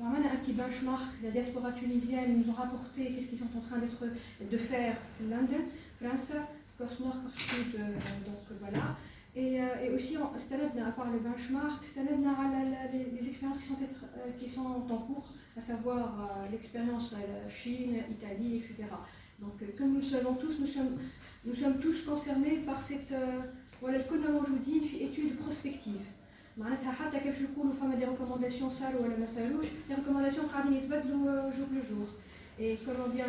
On a un petit benchmark, la diaspora tunisienne, ils nous ont rapporté qu'est-ce qu'ils sont en train de faire en London, France, Corse Nord, Corse Sud, donc voilà. Et aussi, cette année, à part le benchmark, cette année, on a les expériences qui sont en cours, à savoir l'expérience Chine, Italie, etc. Donc, comme nous savons tous, nous sommes tous concernés par cette étude prospective. معناتها حتى كيف يكونوا فما des recommandations صاروا ولا ما صاروش les recommandations قاعدين يتبدلوا jour le jour. Et comme on vient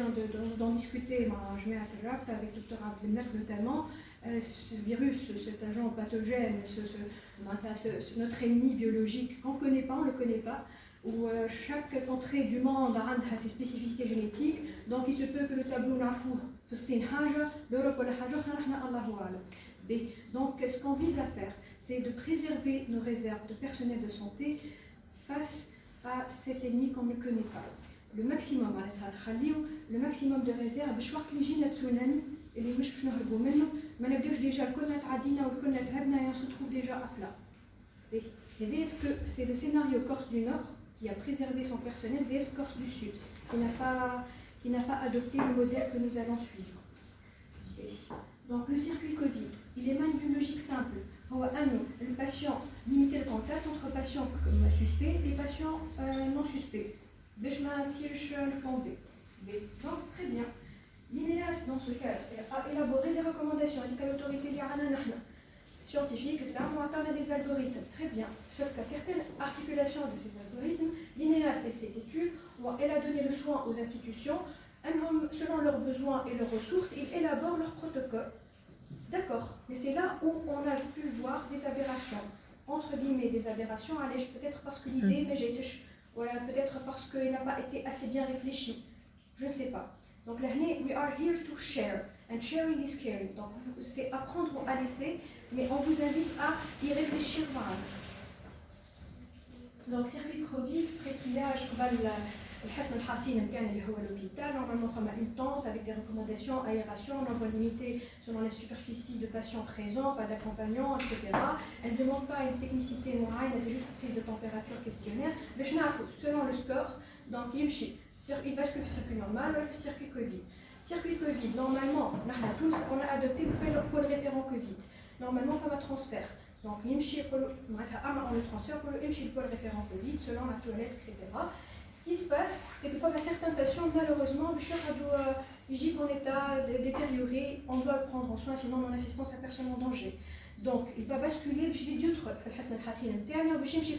d'en discuter مع جماعة الرابط avec Dr Abdel Mek notamment, ce virus, cet agent pathogène, notre ennemi biologique qu'on ne connaît pas, on ne le connaît pas, où chaque contrée du monde a ses spécificités génétiques, donc il se peut que le tableau n'afou في الصين حاجة l'Europe ولا حاجة أخرى نحن الله أعلم. Donc ce qu'on vise à faire, c'est de préserver nos réserves de personnel de santé face à cet ennemi qu'on ne connaît pas. Le maximum de réserves, باش وقت اللي يجينا تسونامي اللي مش باش نهربوا منه ما نبداوش ديجا كنا تعدينا وكنا تهبنا et on se trouve déjà à plat. Est-ce que c'est le scénario Corse du Nord qui a préservé son personnel vs Corse du Sud, qui n'a pas adopté le modèle que nous allons suivre. Donc le circuit Covid, il émane d'une logique simple. Le patient limité le contact entre patients suspects et patients non suspects. Donc très bien. L'INEAS, dans ce cas, a élaboré des recommandations. Il dit qu'à l'autorité scientifique, là, on a des algorithmes. Très bien. Sauf qu'à certaines articulations de ces algorithmes, l'INEAS et cette étude, elle a donné le soin aux institutions. Selon leurs besoins et leurs ressources, ils élaborent leurs protocoles. D'accord, mais c'est là où on a pu voir des aberrations. Entre guillemets, des aberrations, allez, peut-être parce que l'idée, mais voilà, peut-être parce qu'il n'a pas été assez bien réfléchi. Je ne sais pas. Donc là, we are here to share, and sharing is caring. Donc c'est apprendre ou à laisser, mais on vous invite à y réfléchir. Donc circuit Covid, pré-triage, الحصن الحصين نتاعنا اللي هو l'hôpital, normalement فما une tente avec des recommandations, aération, nombre limité selon les superficies de patients présents, pas d'accompagnants, etc. Elle ne demande pas une technicité معينة, c'est juste prise de température questionnaire. باش نعرفوا selon le score, donc il bascule le circuit normal ou le circuit Covid. Circuit Covid, normalement, on a adopté le pôle référent Covid. Normalement, فما transfert. Donc, on le transfère pour le pôle référent Covid selon la toilette, etc. Ce qui se passe, c'est que quand certains patients, malheureusement, le choc est en état détérioré, on doit le prendre en soin, sinon non assistance à personne en danger. Donc, il va basculer, je dis deux trucs,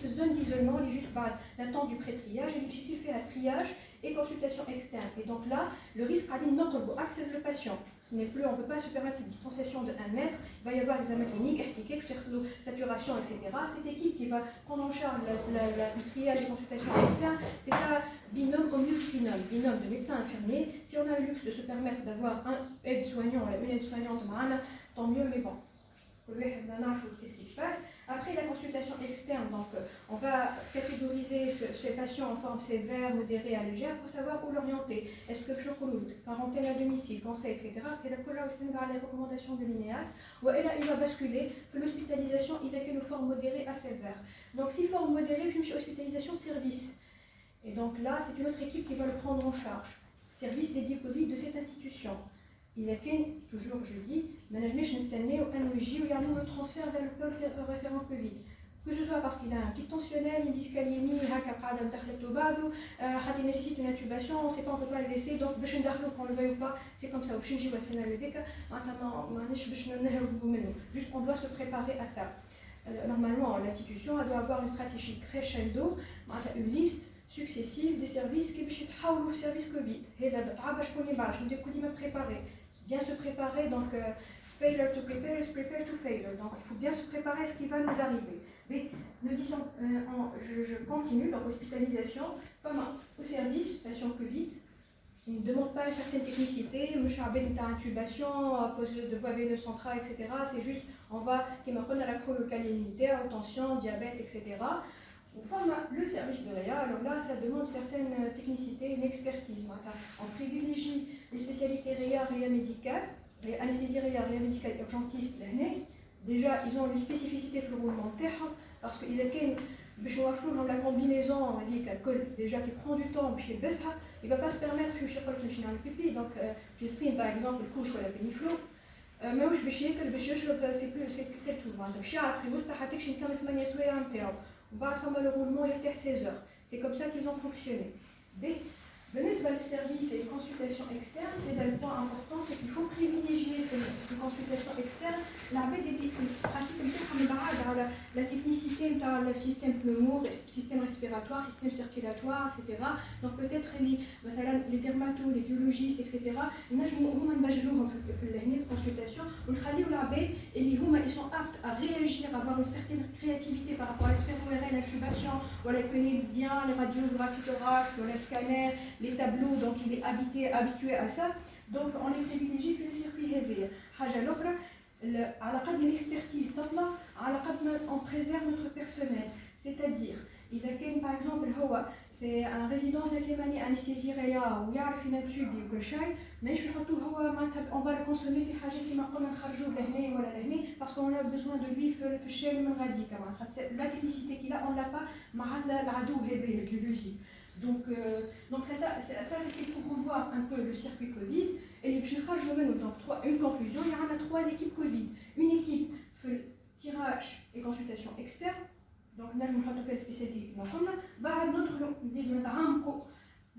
le zone d'isolement, il est juste par l'attente du pré-triage, et il fait la triage et consultation externe. Et donc là, le risque à accès le patient. Ce n'est plus, on ne peut pas se permettre cette distanciation de 1 mètre, il va y avoir examen clinique, saturation, etc. Cette équipe qui va prendre en charge le triage et consultation externe, c'est un binôme au mieux binôme de médecin infirmier. Si on a le luxe de se permettre d'avoir un aide-soignant, une aide-soignante, tant mieux, mais bon. Qu'est-ce qui se passe? Après la consultation externe, donc on va catégoriser ces patients en forme sévère, modérée, à légère pour savoir où l'orienter. Est-ce que chocolat, quarantaine à domicile, conseil, etc. Et là, les recommandations de l'INEAS, il va basculer que l'hospitalisation il est une forme modérée à sévère. Donc si forme modérée, puis une hospitalisation service. Et donc là, c'est une autre équipe qui va le prendre en charge. Service dédié Covid de cette institution. Il a toujours, je dis, ما نجمش نستناو انه يجيو ويعملوا le transfert vers le pôle référent Covid. Que ce soit parce qu'il a un pic tensionnel, une dyscalémie, هكا قاعده مدخلته بعضه, il nécessite une intubation, on ne sait pas, on ne peut pas le laisser, donc باش ندخلو qu'on le veuille ou pas, c'est comme ça. وباش نجيو السيناريو هذاك مانيش باش نهربوا منه. Juste on doit se préparer à ça. Normalement, l'institution elle doit avoir une stratégie crescendo, une liste successive des services qui باش يتحولوا في service Covid. هذا باش كوني باش نديرو ديما préparer. Bien se préparer, donc failure to prepare is prepare to failure. Donc il faut bien se préparer à ce qui va nous arriver. Mais nous disons, je continue, donc hospitalisation, femme au service, patient Covid. Il ne demande pas une certaine technicité, intubation, pose de voie veineuse centrale, etc. C'est juste, on va, qui me à la chronocalie immunitaire, tension, diabète, etc. Enfin, le service de réa, alors là, ça demande certaines technicités, une expertise. On privilégie les spécialités réa médicale, anesthésie réa médicale urgentiste. Déjà, ils ont une spécificité pour le roulement de terre, parce qu'il y a باش نوفروا لهم لا كومبينيزون هذيك الكل ديجا كي برون دو طون باش يلبسها il va pas se permettre باش يقول لك نمشي نعمل بيبي دونك في الصين باغ اكزومبل الكوش ولا بينيفلو ماهوش باش ياكل باش يشرب سي بلو سي تو معناتها باش يعرف في وسط حتى كي يكمل 8 سوايع نتاعو وبعد فما لو رولمون يرتاح 16 heures c'est comme ça qu'ils ont fonctionné. بالنسبة للسيرفيس et les consultations externes, c'est un point important, c'est qu'il faut privilégier les consultations externes. العباد اللي البراتيك نتاعهم بعاد على la technicité نتاع le système pneumo, système respiratoire, système circulatoire, etc. Donc peut-être اللي مثلا les dermatos, les biologistes, etc. نجموا هما نبجلوهم في هنا الكونسلتاسيون ونخليو العباد اللي هما ils sont aptes à réagir, à avoir une certaine créativité par rapport à la sphère ORL, l'incubation, voilà, ils connaissent bien les radiographies thorax, les scanners, les tableaux, donc il est habitué à ça. Donc on les privilégie في les circuits heavy. حاجة الأخرى على قد ما l'expertise تطلع على قد ما on préserve notre personnel. C'est-à-dire إذا كان par exemple هو c'est un résidence كيماني أنستيزي ريا ويعرف ينتوبي وكل شيء ماهيش نحطوه هو معناتها on va le consommer في حاجات كيما قلنا نخرجوه لهنا ولا لهنا parce qu'on a besoin de lui في الشام من غاديك معناتها la technicité qu'il a on l'a pas مع العدو هذا البيولوجي. Donc ça c'était pour revoir un peu le circuit Covid et les donc une conclusion, il y en a 3 équipes Covid. Une équipe fait tirage et consultation externe, donc là nous avons fait spécialité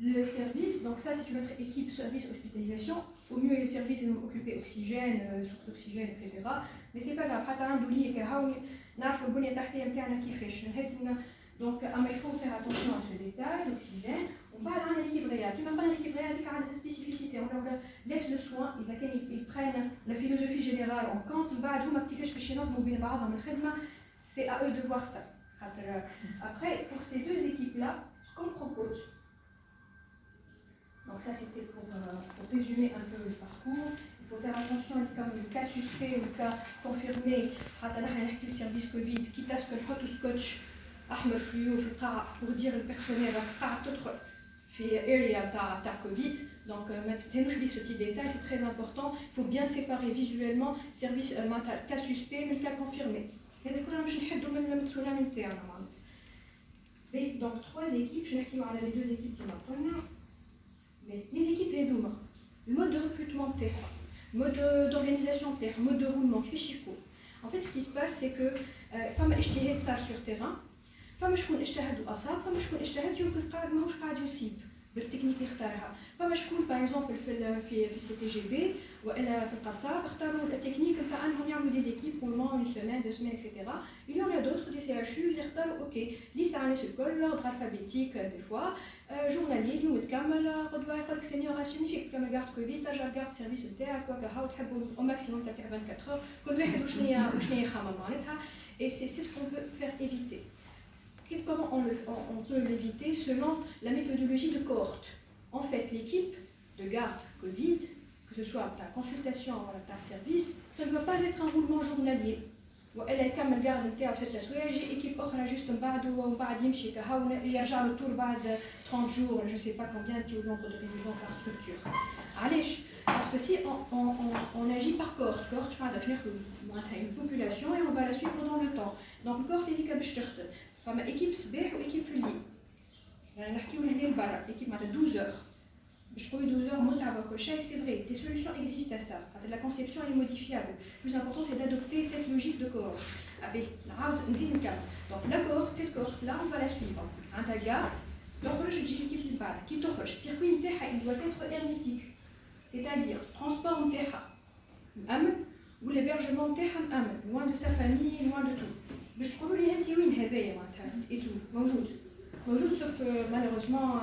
le service, donc ça c'est une autre équipe service hospitalisation, au mieux les services sont occupés oxygène, source d'oxygène, etc. Mais c'est pas grave, حتى عنده لي كهاو نعرفوا البنية التحتية نتاعنا كيفاش. Donc il faut faire attention à ce détail, l'oxygène. On parle d'un équilibré. Qui m'a pas un équilibré avec une spécificité. On leur laisse le soin. Ils prennent la philosophie générale en compte. C'est à eux de voir ça. Après, pour ces 2 équipes-là, ce qu'on propose. Donc ça, c'était pour résumer un peu le parcours. Il faut faire attention comme le cas suspect ou le cas confirmé. Le service Covid, quitte à ce que le scotch أحمر فلو في القاعة pour dire le personnel القاعة تدخل في area تاع Covid. Donc ما تستهينوش بيه ce petit détail, c'est très important. Il faut bien séparer visuellement service cas suspect من cas confirmé. هذا كلنا باش نحدوا من المسؤولين نتاعنا معناتها. Donc 3 équipes, je نحكيو على les 2 équipes كما قلنا. Mais les équipes هذوما le mode de recrutement تاعهم, mode d'organisation تاعهم, mode de roulement كيفاش يكون. En fait ce qui se passe c'est que فما اجتهاد صار sur terrain. فما شكون اجتهد واصاب فما شكون اجتهد يمكن قاعد ماهوش قاعد يصيب بالتكنيك اللي اختارها. فما شكون باغ اكزومبل في السي تي جي بي والا في القصاب اختاروا التكنيك نتاع انهم يعملوا دي زيكيب بور مون اون سيمين 2 سيمين اكسيتيرا. Il y en a d'autres des CHU اللي اختاروا اوكي ليست على الكل لوردر الفابيتيك دي فوا جورنالي اليوم تكمل غدوه يقول لك سينيوراسيون فيك تكمل كارت كوفيد ترجع الكارت سيرفيس نتاعك وكا تحبوا او ماكسيموم تاع 24 اور كل واحد وشنو يخمم معناتها. Et c'est ce qu'on veut faire éviter. Comment on peut l'éviter selon la méthodologie de cohorte. En fait, l'équipe de garde Covid, que ce soit ta consultation ou ta service, ça ne doit pas être un roulement journalier. Elle a كم الجارد نتاعو 6 سوايع يجي ايكيب اخرى جوست من بعد ومن بعد يمشي كهو يرجع له طول بعد 30 jours, je sais pas combien tu au nombre de résidents par structure. علاش؟ Parce que si on agit par cohorte, cohorte une population et on va la suivre dans le temps. Donc le cohorte اللي باش تخدم فما équipe صباح وايكيب في الليل. يعني نحكيو هنا لبرا équipe معناتها 12 heures. باش تقولي 12 heures متعبه كل شيء c'est vrai. Des solutions existent à ça. La conception elle est modifiable. Le plus important c'est d'adopter cette logique de cohorte. Avec نعاود نزيد نكمل. Donc la cohorte cette cohorte là on va la suivre. عندها garde تخرج تجي l'équipe اللي بعد. كي تخرج السيركوي نتاعها il doit être hermétique. C'est-à-dire transport نتاعها مأمن والhébergement نتاعها مأمن loin de sa famille loin de tout. باش تقولوا لي انت وين هذايا معناتها ايتو موجود sauf que malheureusement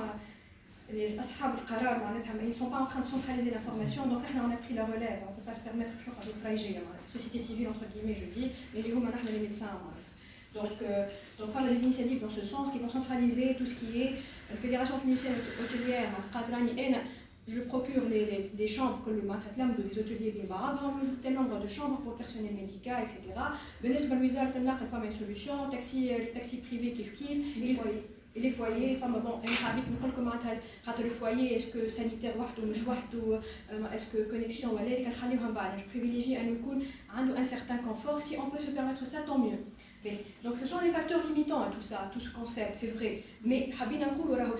les اصحاب القرار معناتها ils sont pas en train de centraliser l'information donc احنا on a pris la relève on peut pas se permettre شنو قاعدين فرايجيه معناتها société civile entre guillemets je dis mais اللي هما نحن les médecins donc on a des initiatives dans ce sens qui vont centraliser tout ce qui est la fédération tunisienne hôtelière معناتها je procure des chambres que le matratlam de des hôteliers ببعضهم tel nombre de chambres pour le personnel médical etc. بالنسبه لوزاره النقل فما une solution les taxis privés كيف et les foyers فما bon انا حبيت نقول لكم معناتها خاطر الفوايي اسكو سانيتير وحده مش وحده اسكو كونيكسيون ولا اللي كنخليوها من بعد je privilégie ان يكون عنده un certain confort si on peut se permettre ça tant mieux. Donc ce sont les facteurs limitants à tout ça, tout ce concept, c'est vrai. Mais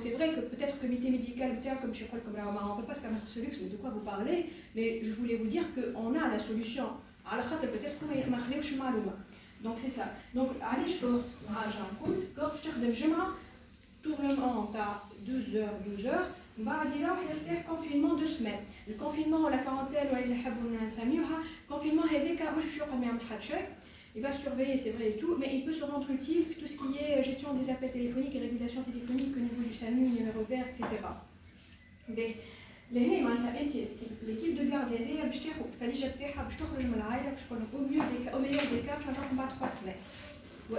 c'est vrai que peut-être que le comité médical, comme je crois, on ne peut pas se permettre ce luxe, mais de quoi vous parlez. Mais je voulais vous dire qu'on a la solution. Alors peut-être qu'on ne m'a pas. Donc c'est ça. Donc allez, je porte, tournement à 12 heures, 12 heures. Le confinement 2 semaines. Le confinement, la quarantaine, le confinement, il va surveiller, c'est vrai et tout, mais il peut se rendre utile tout ce qui est gestion des appels téléphoniques et régulation téléphonique au niveau du SAMU, numéro vert, etc. Mais l'équipe de garde il fallait au meilleur des cas, je 3 semaines.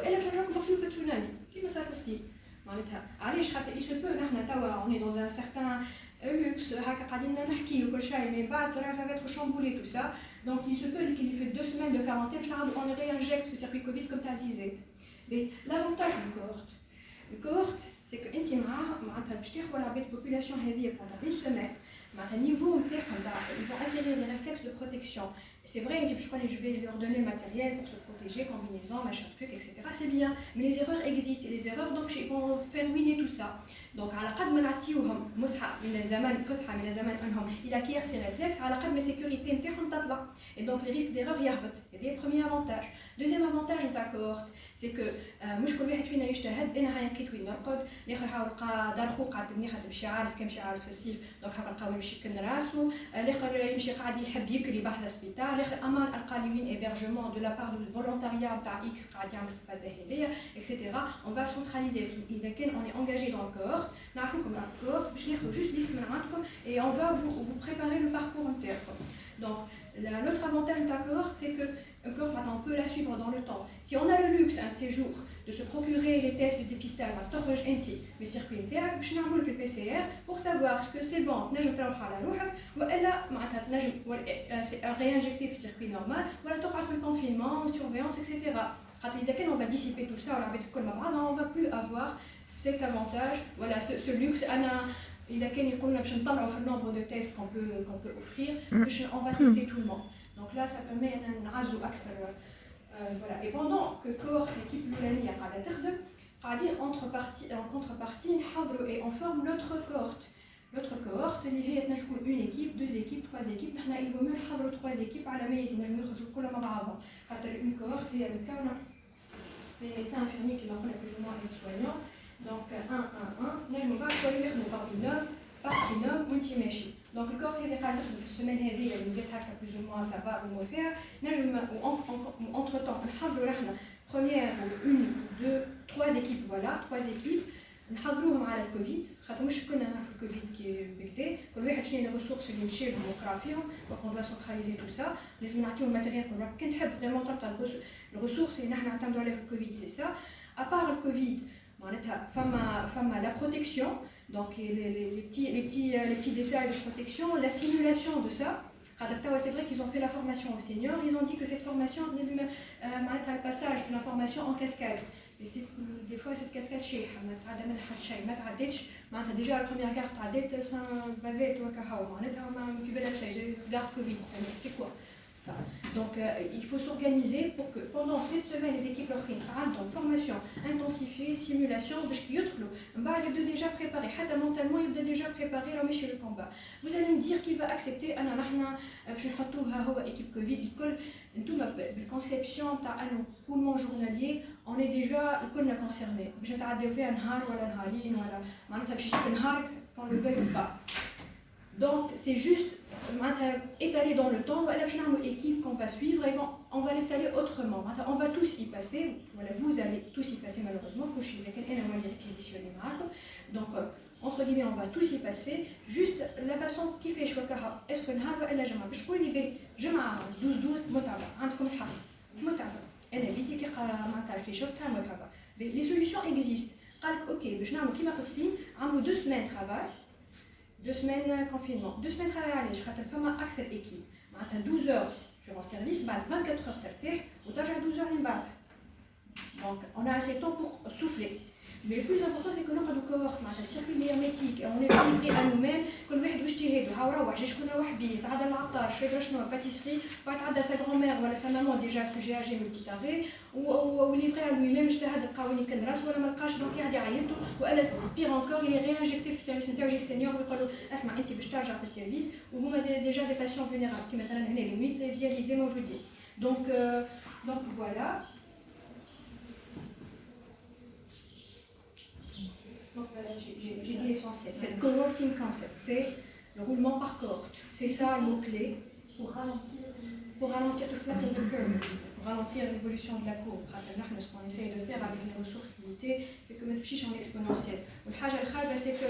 Elle a fait le tsunami. Qui me ça aussi? Il se peut, on est dans un certain luxe, mais ça va être chamboulé tout ça. Donc il se peut qu'il fait 2 semaines de quarantaine, on réinjecte le circuit Covid comme tu as dit. Mais l'avantage du cohorte, c'est que la population pendant 1 semaine, niveau, ils vont acquérir des réflexes de protection. C'est vrai, je crois que je vais leur donner le matériel pour se protéger, combinaison, machin truc, etc. C'est bien, mais les erreurs existent et les erreurs donc ils vont faire ruiner tout ça. Donc à la قد ما نعطيوهم مسحه من الزمان فسحه من الزمان انهم il acquiert ces réflexes على قد ما sécurité نتاعهم تطلع et donc les risques d'erreur يهبط. Il y a des premiers avantages. Deuxième avantage de ta cohorte, c'est que مش كل واحد فينا يجتهد انا هاي لقيت وين نرقد الاخر حاول لقى دار خوه قاعد تبني تمشي عارس كيمشي عارس في الصيف دونك حاول لقى يمشي كن راسو الاخر يمشي قاعد يحب يكري بحث السبيطار الاخر امان لقى لي وين hébergement de la part du volontariat تاع اكس قاعد يعمل في فازه هذيا etc. On va centraliser اذا كان on est engagé dans le cohorte نعرفوا comme un cohorte باش ناخذ juste liste من عندكم et on va vous préparer le parcours entier. Donc l'autre avantage de ta cohorte, c'est que on peut la suivre dans le temps. Si on a le luxe un séjour de se procurer les tests de dépistage, le circuit interne, le PCR, pour savoir ce que c'est bon, c'est réinjecter le circuit normal, ou le confinement, surveillance, etc. On va dissiper tout ça, on ne va plus avoir cet avantage, voilà, ce luxe. Il a qu'à nous connaître le nombre de tests qu'on peut offrir, on va tester tout le monde. Donc là, ça permet un azou accès. Voilà. Et pendant que cohorte l'équipe Loulani a en contrepartie, et on forme l'autre cohorte. L'autre cohorte, il y a une équipe, 2 équipes, 3 équipes. Il vaut mieux avoir 3 équipes à la meilleure. Une cohorte, il y a le cas les médecins infirmiers qui vont plus ou moins les soignants. Donc 1, 1, 1, نجمو بقى نخليو par binôme, par binôme وانتي ماشي. Donc le corps اللي قاعد يخدم في السيمانه هذه اللي مازالت هكا plus ou moins ça va au فيها نجم entre temps نحضروا احنا première 1 2 3 équipes voilà 3 équipes نحضروهم على الكوفيد خاطر مش كنا نعرفوا الكوفيد كي بكتي كل واحد شنو الريسورس اللي نشيلهم ونقرا فيهم دونك اون دوا سونتراليزي تو سا لازم نعطيو الماتيريال كي نحب فريمون تلقى الريسورس اللي نحنا نعتمدوا عليه في الكوفيد سي سا ابار الكوفيد la protection, donc les petits détails de protection, la simulation de ça. C'est vrai qu'ils ont fait la formation aux seniors, ils ont dit que cette formation, le passage de l'information en cascade. Et des fois, cette cascade, déjà la première carte, c'est quoi ça. Donc il faut s'organiser pour que pendant cette semaine les équipes leur ont formation intensifiée, simulation, ils doivent déjà préparer, mentalement ils doivent déjà préparer leur chez le combat. Vous allez me dire qui va accepter équipe Covid, la conception un roulement journalier, on est déjà concerné. Je vais qu'on le veuille ou pas. Donc c'est juste étaler dans le temps, une équipe qu'on va suivre et on va l'étaler autrement. On va tous y passer, voilà, vous allez tous y passer malheureusement, donc entre guillemets on va tous y passer, juste la façon qui fait choix est-ce que نهار ولا جمعة باش تقول لي جمعة 12 متابعة عندكم الحق متابعة أنا بيتي كي معناتها كي شفتها متابعة les solutions existent قال لك اوكي باش نعملوا كيما في الصين عملوا 2 semaines travail 2 semaines confinement, 2 semaines travail, je vais faire accès à l'équipe. 12 heures tu es en service, 24 heures tu es et tu as 12 heures. Donc on a assez de temps pour souffler. Mais le plus important, c'est que nous avons un circuit hermétique. On est livré à nous-mêmes. Quand on est pâtisserie, sa grand-mère ou sa maman déjà sujet âgé multitaré, ou livré à lui-même, donc pire encore, il est réinjecté au service intergé senior, service, où vous avez déjà des patients vulnérables qui mettent les limites, les dialysés, moi je vous dis. Donc voilà. Donc voilà, j'ai dit l'essentiel. C'est le cohorting concept, c'est le roulement par cohorte. C'est ça le mot-clé. Pour ralentir le flatten the curve, pour ralentir l'évolution de la courbe. Ce qu'on essaye de faire avec les ressources limitées, c'est que mettre chiche en exponentiel. Le حاجة الخايبة c'est que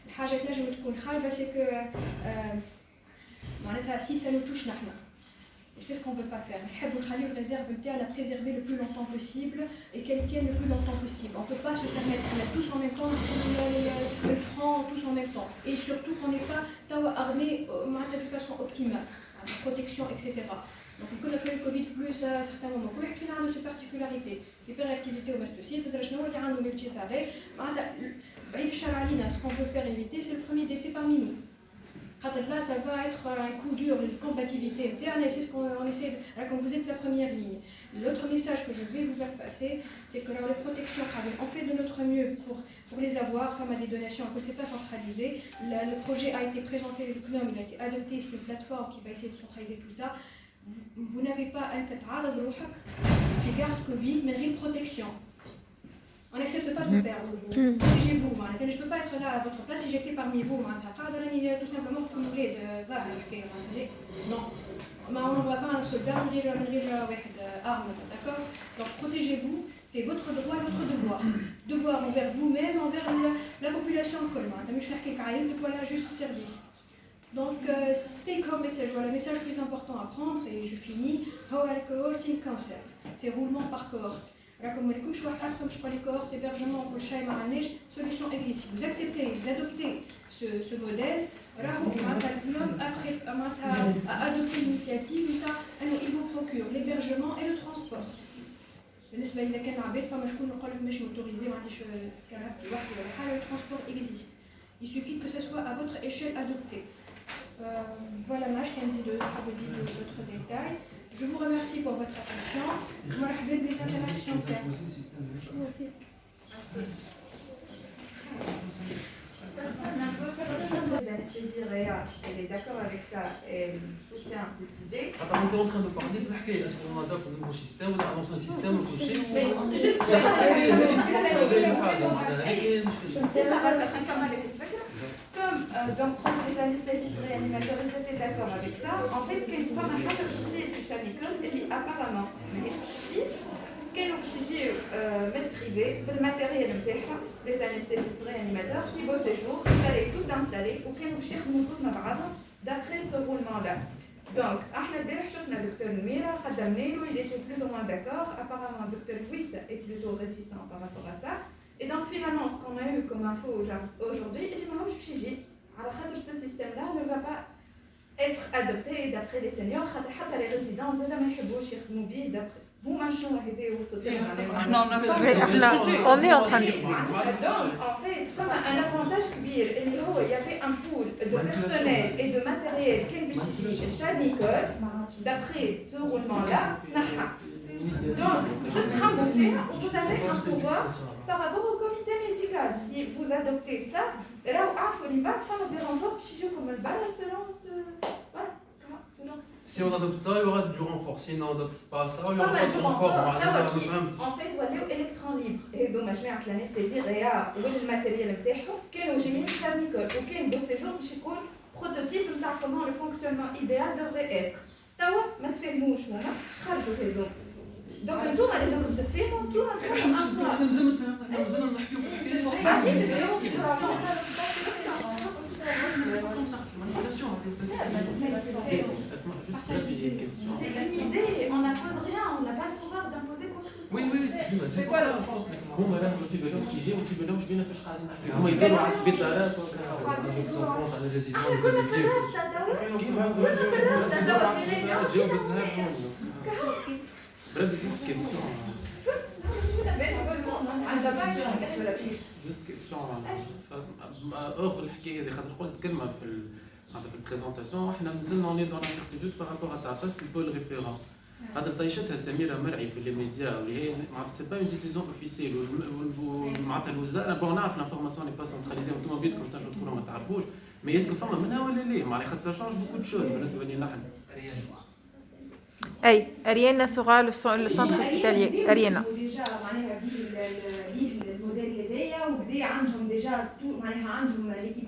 الحاجة اللي نجم تكون خايبة c'est que معناتها si ça nous touche نحن. Et c'est ce qu'on ne veut pas faire. On réserve la préserver le plus longtemps possible et qu'elle tienne le plus longtemps possible. On ne peut pas se permettre de mettre tous en même temps le franc, tous en même temps. Et surtout qu'on n'est pas armé de façon optimale, protection, etc. Donc on connaît le Covid plus à certains moments. Pour l'expliquer de ses particularités, l'hyperactivité au mastocyte, le multitaré, ce qu'on veut faire éviter, c'est le premier décès parmi nous. Là, ça va être un coup dur de combativité interne et c'est ce qu'on essaie de... Alors, quand vous êtes la première ligne. L'autre message que je vais vous faire passer, c'est que les protections, on fait de notre mieux pour les avoir, comme à des donations, que ce n'est pas centralisé. Le projet a été présenté, le CNOM, il a été adopté, c'est une plateforme qui va essayer de centraliser tout ça. Vous n'avez pas un catara qui garde Covid, mais une protection. On n'accepte pas de vous perdre. Protégez-vous. Je ne peux pas être là à votre place si j'étais parmi vous. Tout simplement pour nous aider. Non. On ne voit pas un soldat arme. D'accord? Donc protégez-vous. C'est votre droit et votre devoir. Devoir envers vous-même, envers la population de Colmar. Voilà, juste service. Donc, take home message. Voilà, le message le plus important à prendre, et je finis. How are cohorting concept? C'est roulement par cohorte. Comme je crois les cohortes, hébergement, solution existe. Si vous acceptez, vous adoptez ce modèle, après à adopter l'initiative, il vous procure l'hébergement et le transport. Le transport existe. Il suffit que ce soit à votre échelle adopté. Voilà, je vous dis d'autres détails. Je vous remercie pour votre attention. Je vous remercie des interactions. L'anesthésie réa, elle est d'accord avec ça, elle soutient cette idée. Attends, on est en train de parler de laquelle est-ce qu'on adopte un nouveau système, on annonce un système, on couche. Donc, les anesthésistes réanimateurs, ils étaient d'accord avec ça. En fait, une fois, ma femme a choisi le apparemment, كانوا يجيو من بريفي بالماتيريال نتاعهم لي زانستيزيست ريانيماتور في بو سيجور installé tout installé وكانوا باش يخدموا نصوص مع بعضهم d'après ce roulement là. Donc احنا البارح شفنا دكتور نميرة قدمنا له il était plus ou moins d'accord. Apparemment docteur Louis est plutôt réticent par rapport à ça. Et donc finalement ce qu'on a eu comme info aujourd'hui, il ماهوش باش يجي على خاطر ce système là ne va pas être adopté d'après les seniors خاطر حتى les résidents زاد ما يحبوش يخدموا به d'après. Bon, machin, on est en train de donc, en fait, comme un avantage il y avait un pool de personnel et de matériel chaque école, d'après ce roulement-là, donc, juste rambourser, vous avez un pouvoir par rapport au comité médical. Si vous adoptez ça, là où il faut des renforts qui sont comme le bal selon ce... Voilà. Si on adopte ça, il y aura du renfort. Si on n'adopte pas ça, il y aura pas de renfort. En fait, il y a électron libre. Et donc, je vais avec l'anesthésie réa ou le matériel نتاعهم كانوا جايين شاميكول وكان دو سيجور باش يكون prototype نتاع comment le fonctionnement idéal devrait être. توا ما تفهموش هما خرجوا هذوك. دونك انتوما لازم تتفهموا انتوما احنا مازلنا نحكيو في C'est une idée, on n'impose rien, on n'a pas le pouvoir d'imposer quoi que ce soit. Oui, c'est quoi ça. هما راهم في بالهم كي يجيو في بالهم بينا فاش قاعدين نحكيو هما يدوروا على السبيطارات على الجزائر كنا في الرابطة توا جاوب الزهر برد زوج كيسيون عندها باش ولا بشي. جوست كيستيون اخر الحكايه هذه خاطر قلت كلمه في البريزونطاسيون احنا مازلنا اوني دون انسيرتيتود بارابور ا سا فاس البول ريفيرون خاطر طيشتها سميره مرعي في لي ميديا واللي هي معناتها سي با اون ديسيزيون اوفيسيل معناتها الوزاره بون نعرف لانفورماسيون ني با سنتراليزي وانتم بيدكم تنجموا تكونوا ما تعرفوش مي اسكو فما منها ولا لا معناها خاطر سا شونج بوكو دو شوز بالنسبه لنا نحن. اي اريانا سوغا لو سونتر هوسبيتاليي اريانا ديجا معناها الموديل هذايا وبدا عندهم ديجا معناها عندهم